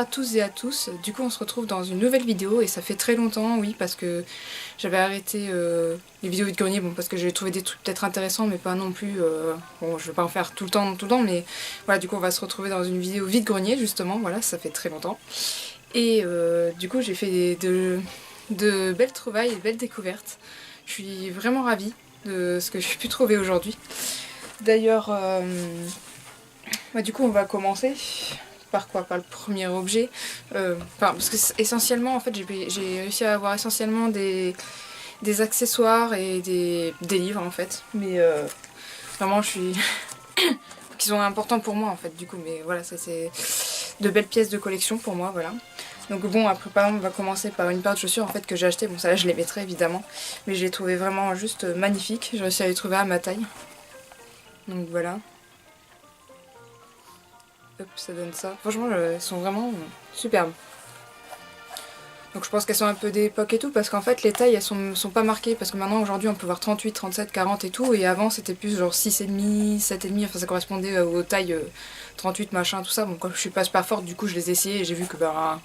tous et à tous, du coup on se retrouve dans une nouvelle vidéo et ça fait très longtemps, oui, parce que j'avais arrêté les vidéos vide-grenier, bon parce que j'ai trouvé des trucs peut-être intéressants mais pas non plus, bon je vais pas en faire tout le temps, mais voilà, du coup on va se retrouver dans une vidéo vide-grenier justement, voilà, ça fait très longtemps. Et du coup j'ai fait de belles trouvailles et de belles découvertes. Je suis vraiment ravie de ce que j'ai pu trouver aujourd'hui. D'ailleurs, du coup on va commencer. Par quoi? Par le premier objet. Parce que essentiellement, en fait, j'ai réussi à avoir essentiellement des accessoires et des livres, en fait. Mais vraiment, je suis... qui sont importants pour moi, en fait, du coup. Mais voilà, ça c'est de belles pièces de collection pour moi, voilà. Donc bon, après, par exemple, on va commencer par une paire de chaussures, en fait, que j'ai acheté. Bon, ça là, je les mettrai, évidemment. Mais je les trouvais vraiment juste magnifiques. J'ai réussi à les trouver à ma taille. Donc voilà. Hop, ça donne ça. Franchement, elles sont vraiment superbes. Donc je pense qu'elles sont un peu d'époque et tout, parce qu'en fait les tailles elles sont pas marquées, parce que maintenant aujourd'hui on peut voir 38, 37, 40 et tout, et avant c'était plus genre 6,5, 7,5, enfin ça correspondait aux tailles 38 machin tout ça. Bon, comme je suis pas super forte, du coup je les ai essayées et j'ai vu que bah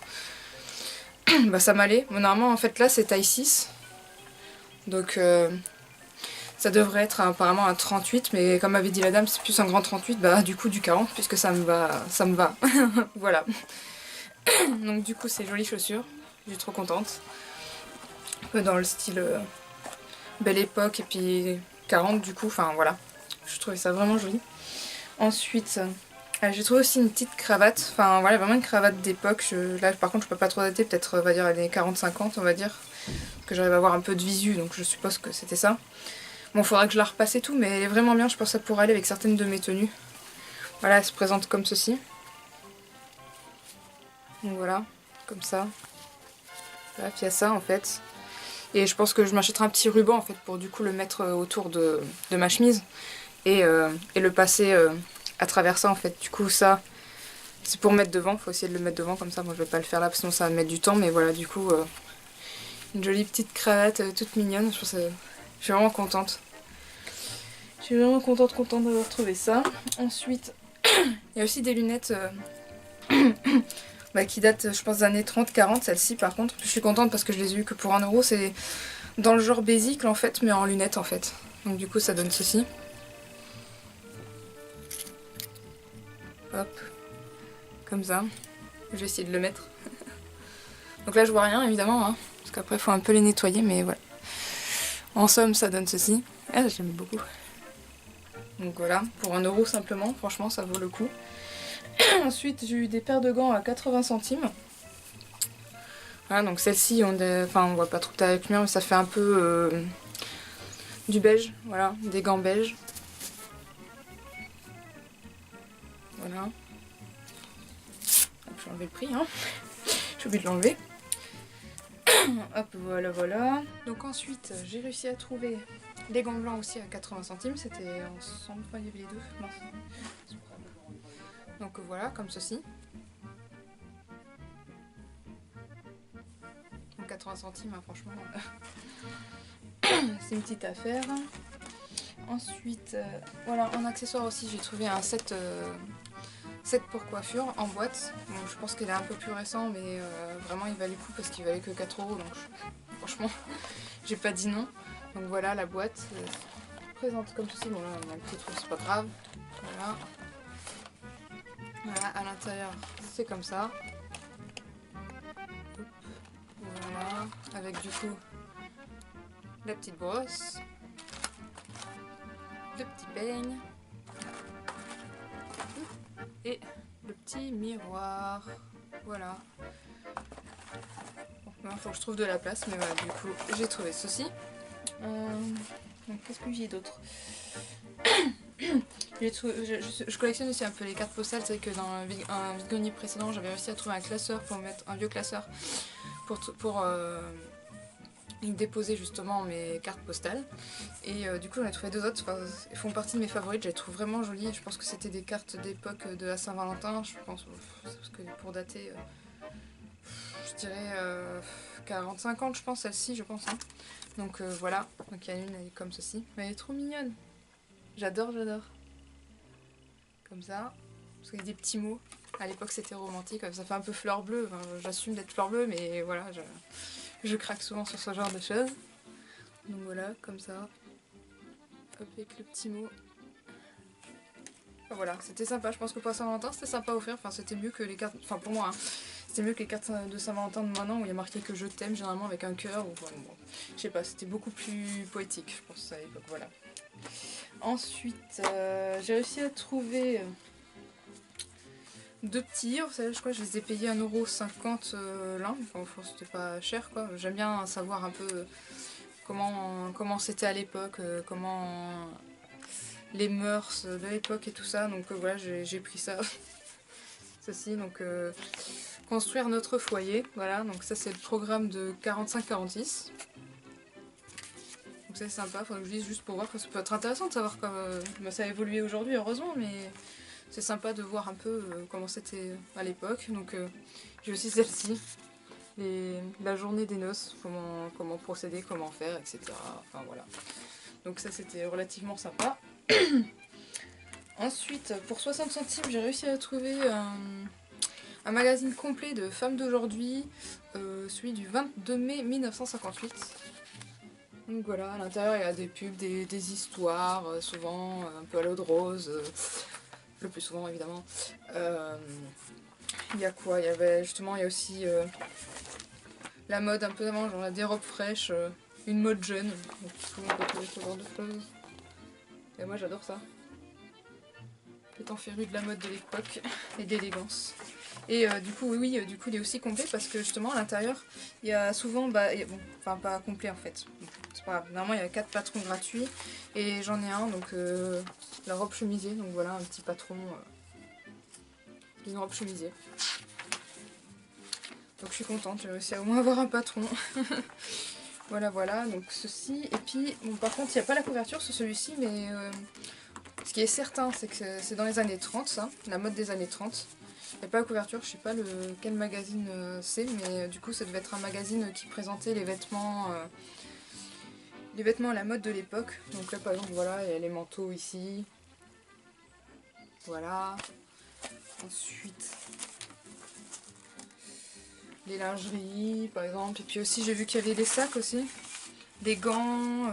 ça m'allait. Bon, normalement en fait là c'est taille 6, donc ça devrait être apparemment un 38, mais comme avait dit la dame c'est plus un grand 38, bah du coup du 40, puisque ça me va, voilà. Donc du coup c'est jolies chaussures, je suis trop contente. Un peu dans le style belle époque et puis 40 du coup, enfin voilà. Je trouvais ça vraiment joli. Ensuite, j'ai trouvé aussi une petite cravate, enfin voilà, vraiment une cravate d'époque. Là par contre je peux pas trop dater, peut-être on va dire les 40-50 on va dire. Que j'arrive à avoir un peu de visu, donc je suppose que c'était ça. Bon, faudra que je la repasse et tout, mais elle est vraiment bien, je pense que ça pourrait aller avec certaines de mes tenues. Voilà, elle se présente comme ceci. Donc voilà, comme ça. Voilà, puis il y a ça en fait. Et je pense que je m'achèterai un petit ruban en fait pour du coup le mettre autour de ma chemise et le passer à travers ça en fait. Du coup ça c'est pour mettre devant, faut essayer de le mettre devant comme ça. Moi je vais pas le faire là sinon ça va mettre du temps, mais voilà, du coup une jolie petite cravate toute mignonne. Je suis vraiment contente. Je suis vraiment contente d'avoir trouvé ça. Ensuite il y a aussi des lunettes qui datent je pense des années 30-40, celle-ci par contre. Je suis contente parce que je les ai eues que pour 1€, c'est dans le genre basique en fait, mais en lunettes en fait. Donc du coup ça donne ceci. Hop, comme ça. Je vais essayer de le mettre. Donc là je vois rien évidemment, hein, parce qu'après il faut un peu les nettoyer, mais voilà. En somme ça donne ceci. Ah, j'aime beaucoup. Donc voilà, pour 1€ simplement, franchement ça vaut le coup. Ensuite j'ai eu des paires de gants à 80 centimes. Voilà, donc celles-ci, on voit pas trop ta lumière, mais ça fait un peu du beige, voilà, des gants beige. Voilà. Hop, j'ai enlevé le prix, hein. J'ai oublié de l'enlever. Hop, voilà. Donc ensuite, j'ai réussi à trouver les gants blancs aussi à 80 centimes. C'était ensemble, enfin il y avait les deux. Non. Donc voilà, comme ceci. Donc 80 centimes, hein, franchement. C'est une petite affaire. Ensuite, voilà, en accessoire aussi, j'ai trouvé un set pour coiffure en boîte. Bon, je pense qu'il est un peu plus récent, mais vraiment il valait le coup parce qu'il valait que 4€. Donc franchement, j'ai pas dit non. Donc voilà, la boîte présente comme ceci. Bon, là on a le petit trou, c'est pas grave. Voilà. Voilà, à l'intérieur, c'est comme ça. Voilà, avec du coup la petite brosse, le petit peigne et le petit miroir. Voilà. Bon, il faut que je trouve de la place, mais voilà, du coup j'ai trouvé ceci. Qu'est-ce que j'ai d'autre? Je collectionne aussi un peu les cartes postales. C'est vrai que dans un vide-grenier précédent j'avais réussi à trouver un classeur pour mettre un vieux classeur pour y déposer justement mes cartes postales. Et du coup j'en ai trouvé deux autres, ils font partie de mes favorites, je les trouve vraiment jolies. Je pense que c'était des cartes d'époque de la Saint-Valentin, je pense, parce que pour dater, je dirais 40-50 je pense, celle-ci je pense. Hein. Donc voilà, donc il y a une, elle est comme ceci, mais elle est trop mignonne. J'adore. Comme ça, parce qu'il y a des petits mots. À l'époque c'était romantique, ça fait un peu fleur bleue, enfin, j'assume d'être fleur bleue mais voilà, je craque souvent sur ce genre de choses. Donc voilà, comme ça, hop, avec le petit mot. Enfin, voilà, c'était sympa, je pense que pour Saint-Valentin c'était sympa à offrir, enfin c'était mieux que les cartes, enfin pour moi, hein, c'était mieux que les cartes de Saint-Valentin de maintenant où il y a marqué que je t'aime généralement avec un cœur, ou bon, je sais pas, c'était beaucoup plus poétique je pense à l'époque, voilà. Ensuite, j'ai réussi à trouver deux petits livres, je crois que je les ai payés 1,50 € l'un, enfin c'était pas cher quoi. J'aime bien savoir un peu comment c'était à l'époque, comment les mœurs de l'époque et tout ça, donc voilà j'ai pris ça. Ceci, donc construire notre foyer, voilà, donc ça c'est le programme de 45-46. Donc ça c'est sympa, faudrait que je lise juste pour voir, que ça peut être intéressant de savoir comment ça a évolué aujourd'hui heureusement, mais c'est sympa de voir un peu comment c'était à l'époque. Donc j'ai aussi celle-ci, la journée des noces, comment procéder, comment faire, etc. Enfin voilà. Donc ça c'était relativement sympa. Ensuite, pour 60 centimes, j'ai réussi à trouver un magazine complet de femmes d'aujourd'hui, celui du 22 mai 1958. Donc voilà, à l'intérieur il y a des pubs, des histoires, souvent un peu à l'eau de rose, le plus souvent évidemment. Il y a quoi? Il y a aussi la mode un peu d'avant, genre des robes fraîches, une mode jeune, donc tout le monde peut trouver ce genre de choses. Et moi j'adore ça. Étant féru de la mode de l'époque et d'élégance. Et du coup, oui, du coup il est aussi complet parce que justement à l'intérieur, il y a souvent, bon, enfin pas complet en fait, c'est pas grave. Normalement il y a 4 patrons gratuits et j'en ai un, donc la robe chemisée, donc voilà un petit patron d'une robe chemisée. Donc je suis contente, j'ai réussi à au moins avoir un patron. Voilà, donc ceci. Et puis, bon par contre il n'y a pas la couverture sur celui-ci, mais ce qui est certain c'est que c'est dans les années 30 ça, la mode des années 30. Il n'y a pas la couverture, je sais pas quel magazine c'est, mais du coup ça devait être un magazine qui présentait les vêtements à la mode de l'époque. Donc là par exemple voilà, il y a les manteaux ici. Voilà. Ensuite les lingeries par exemple. Et puis aussi j'ai vu qu'il y avait des sacs aussi. Des gants,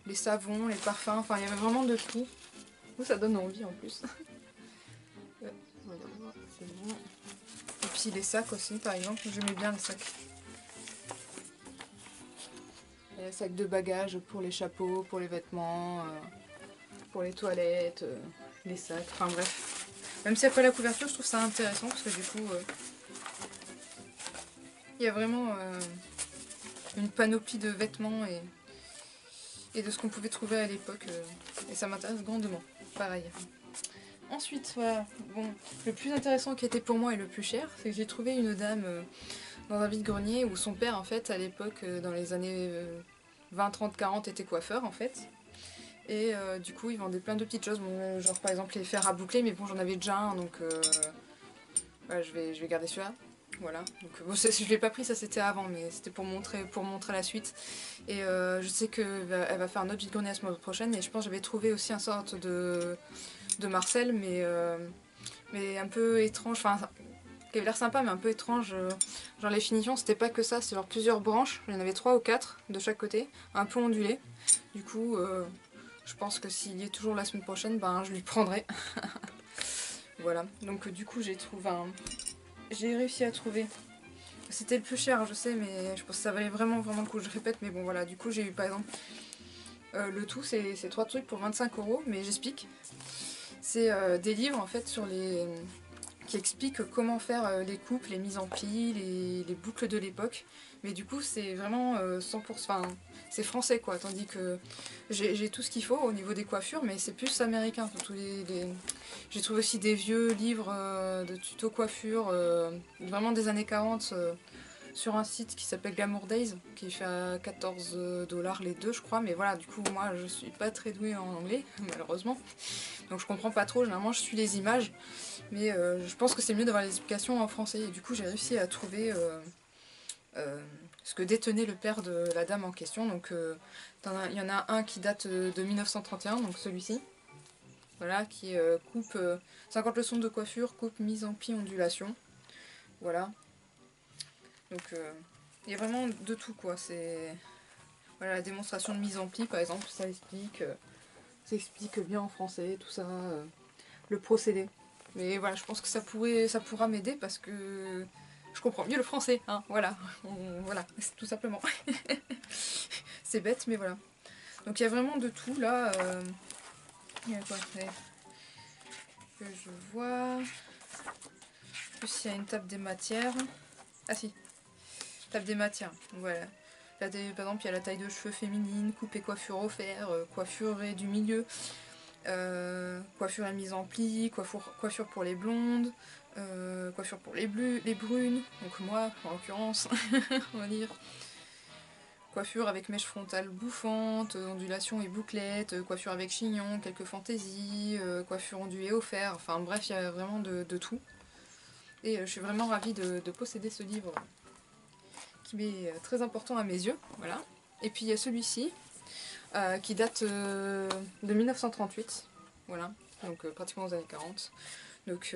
les savons, les parfums, enfin il y avait vraiment de tout. Ça donne envie en plus. C'est bon. Et puis les sacs aussi par exemple, j'aimais bien les sacs. Les sacs de bagages pour les chapeaux, pour les vêtements, pour les toilettes, les sacs, enfin bref. Même si après la couverture, je trouve ça intéressant parce que du coup, il y a vraiment une panoplie de vêtements et de ce qu'on pouvait trouver à l'époque. Et ça m'intéresse grandement, pareil. Ensuite, voilà, bon, le plus intéressant qui était pour moi et le plus cher, c'est que j'ai trouvé une dame dans un vide-grenier où son père, en fait, à l'époque, dans les années 20, 30, 40, était coiffeur, en fait. Et du coup, ils vendaient plein de petites choses, bon, genre par exemple les fers à boucler, mais bon, j'en avais déjà un, donc voilà, je vais garder celui-là. Voilà, donc bon, je l'ai pas pris, ça c'était avant, mais c'était pour montrer la suite. Et je sais qu'elle va faire un autre vide-grenier la semaine prochaine, et je pense que j'avais trouvé aussi un sorte de Marcel, mais un peu étrange, enfin, qui avait l'air sympa, mais un peu étrange. Genre les finitions, c'était pas que ça, c'était genre plusieurs branches, il y en avait 3 ou 4 de chaque côté, un peu ondulé. Du coup, je pense que s'il y est toujours la semaine prochaine, ben je lui prendrai. Voilà, donc du coup j'ai réussi à trouver. C'était le plus cher, je sais, mais je pense que ça valait vraiment le coup, je répète, mais bon voilà, du coup j'ai eu par exemple le tout, c'est 3 trucs pour 25 €, mais j'explique. C'est des livres en fait qui expliquent comment faire les coupes, les mises en pli, les boucles de l'époque. Mais du coup, c'est vraiment 100%. Enfin, c'est français quoi. Tandis que j'ai tout ce qu'il faut au niveau des coiffures, mais c'est plus américain. J'ai trouvé aussi des vieux livres de tuto coiffure, vraiment des années 40, sur un site qui s'appelle Glamour Days, qui fait à 14 $ les deux, je crois. Mais voilà, du coup, moi, je suis pas très douée en anglais, malheureusement. Donc je comprends pas trop. Généralement, je suis les images. Mais je pense que c'est mieux d'avoir les explications en français. Et du coup, j'ai réussi à trouver ce que détenait le père de la dame en question. Donc il y en a un qui date de 1931, donc celui-ci. voilà, qui est coupe 50 leçons de coiffure, coupe, mise en pli, ondulation. Voilà. Donc il y a vraiment de tout quoi. C'est voilà, la démonstration de mise en pli par exemple, ça explique bien en français, tout ça, le procédé. Mais voilà, je pense que ça pourra m'aider parce que je comprends mieux le français, hein, voilà, voilà, tout simplement. C'est bête, mais voilà. Donc il y a vraiment de tout là. Il y a quoi que je vois. En plus, il y a une table des matières. Ah si, table des matières. Donc, voilà. Là, par exemple, il y a la taille de cheveux féminine, coupe et coiffure au fer, coiffure et du milieu, coiffure et mise en pli, coiffure pour les blondes, coiffure pour les brunes, donc moi en l'occurrence, on va dire. Coiffure avec mèche frontale bouffante, ondulation et bouclette, coiffure avec chignon, quelques fantaisies, coiffure ondulée au fer, enfin bref, il y a vraiment de tout. Et je suis vraiment ravie de posséder ce livre qui m'est très important à mes yeux, voilà. Et puis il y a celui-ci, qui date de 1938, voilà, donc pratiquement aux années 40. Donc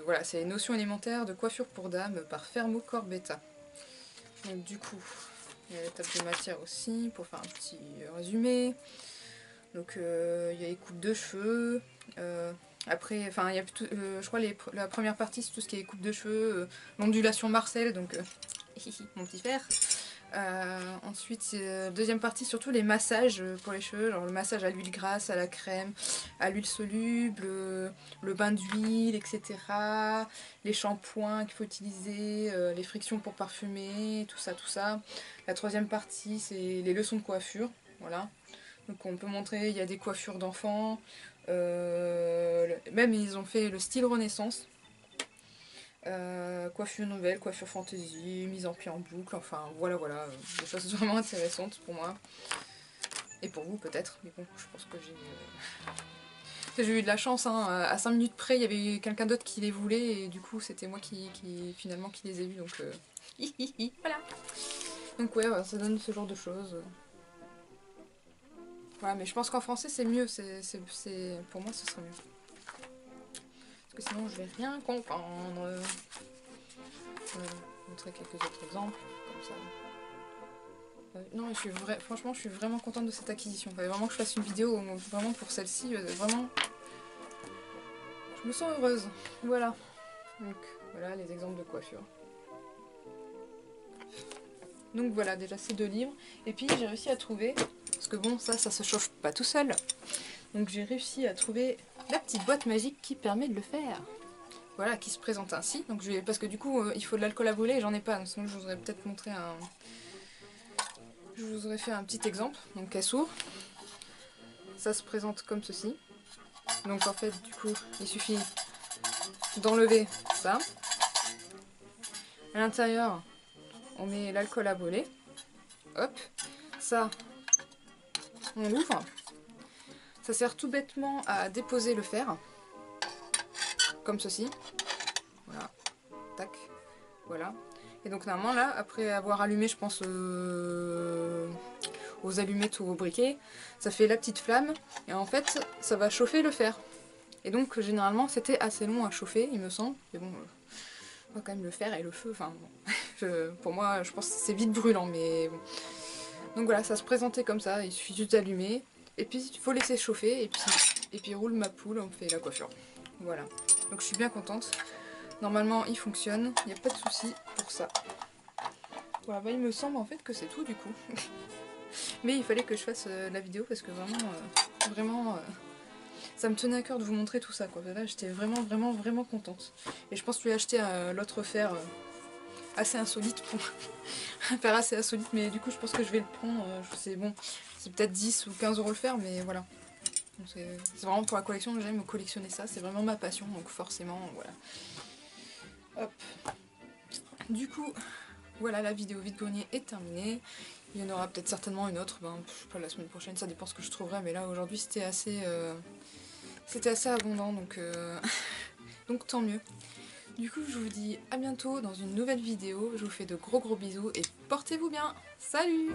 voilà, c'est Notions élémentaires de coiffure pour dames par Fermo Corbetta. Donc du coup, il y a la table de matière aussi, pour faire un petit résumé. Donc il y a les coupes de cheveux. Après, enfin, il y a je crois la première partie, c'est tout ce qui est coupe de cheveux, l'ondulation Marcel, donc mon petit frère. Ensuite, deuxième partie, surtout les massages pour les cheveux, genre le massage à l'huile grasse, à la crème, à l'huile soluble, le bain d'huile, etc. Les shampoings qu'il faut utiliser, les frictions pour parfumer, tout ça, tout ça. La troisième partie, c'est les leçons de coiffure, voilà. Donc on peut montrer, il y a des coiffures d'enfants, même ils ont fait le style Renaissance. Coiffure nouvelle, coiffure fantaisie, mise en pli en boucle, enfin voilà, des choses vraiment intéressantes pour moi. Et pour vous peut-être, mais bon, je pense que j'ai eu de la chance, hein. À 5 minutes près, il y avait quelqu'un d'autre qui les voulait, et du coup c'était moi qui finalement qui les ai vus, donc voilà. Donc ouais, voilà, ça donne ce genre de choses. Voilà, mais je pense qu'en français c'est mieux, pour moi ce serait mieux. Parce que sinon je vais rien comprendre. Je vais vous montrer quelques autres exemples, comme ça. Non, franchement, je suis vraiment contente de cette acquisition. Il fallait vraiment que je fasse une vidéo vraiment pour celle-ci. Vraiment, je me sens heureuse. Voilà. Donc, voilà les exemples de coiffure. Donc voilà, déjà ces deux livres. Et puis j'ai réussi à trouver, parce que bon, ça se chauffe pas tout seul. Donc j'ai réussi à trouver la petite boîte magique qui permet de le faire. Voilà, qui se présente ainsi. Donc parce que du coup, il faut de l'alcool à brûler et j'en ai pas. Donc sinon, je vous aurais peut-être montré un... Je vous aurais fait un petit exemple. Donc elle s'ouvre. Ça se présente comme ceci. Donc en fait, du coup, il suffit d'enlever ça. À l'intérieur, on met l'alcool à brûler. Hop. Ça, on l'ouvre. Ça sert tout bêtement à déposer le fer. Comme ceci. Voilà. Tac. Voilà. Et donc normalement là, après avoir allumé, je pense, aux allumettes ou aux briquets, ça fait la petite flamme. Et en fait, ça va chauffer le fer. Et donc généralement, c'était assez long à chauffer, il me semble. Mais bon, on va quand même le fer et le feu. Enfin, bon. Pour moi, je pense que c'est vite brûlant, mais bon. Donc voilà, ça se présentait comme ça. Il suffit juste d'allumer. Et puis il faut laisser chauffer. Et puis roule ma poule, on fait la coiffure. Voilà. Donc je suis bien contente. Normalement, il fonctionne. Il n'y a pas de souci pour ça. Voilà, bah, il me semble en fait que c'est tout du coup. Mais il fallait que je fasse la vidéo parce que vraiment, ça me tenait à cœur de vous montrer tout ça, quoi. Là, j'étais vraiment contente. Et je pense que je lui ai acheté l'autre fer assez insolite pour un fer assez insolite, mais du coup, je pense que je vais le prendre. C'est bon, c'est peut-être 10 ou 15 € le fer, mais voilà. C'est vraiment pour la collection, j'aime collectionner ça, c'est vraiment ma passion, donc forcément, voilà. Hop. Du coup, voilà, la vidéo vide-grenier est terminée. Il y en aura peut-être certainement une autre, je sais pas, la semaine prochaine, ça dépend ce que je trouverai, mais là aujourd'hui c'était assez abondant, donc, donc tant mieux. Du coup je vous dis à bientôt dans une nouvelle vidéo, je vous fais de gros bisous et portez-vous bien. Salut!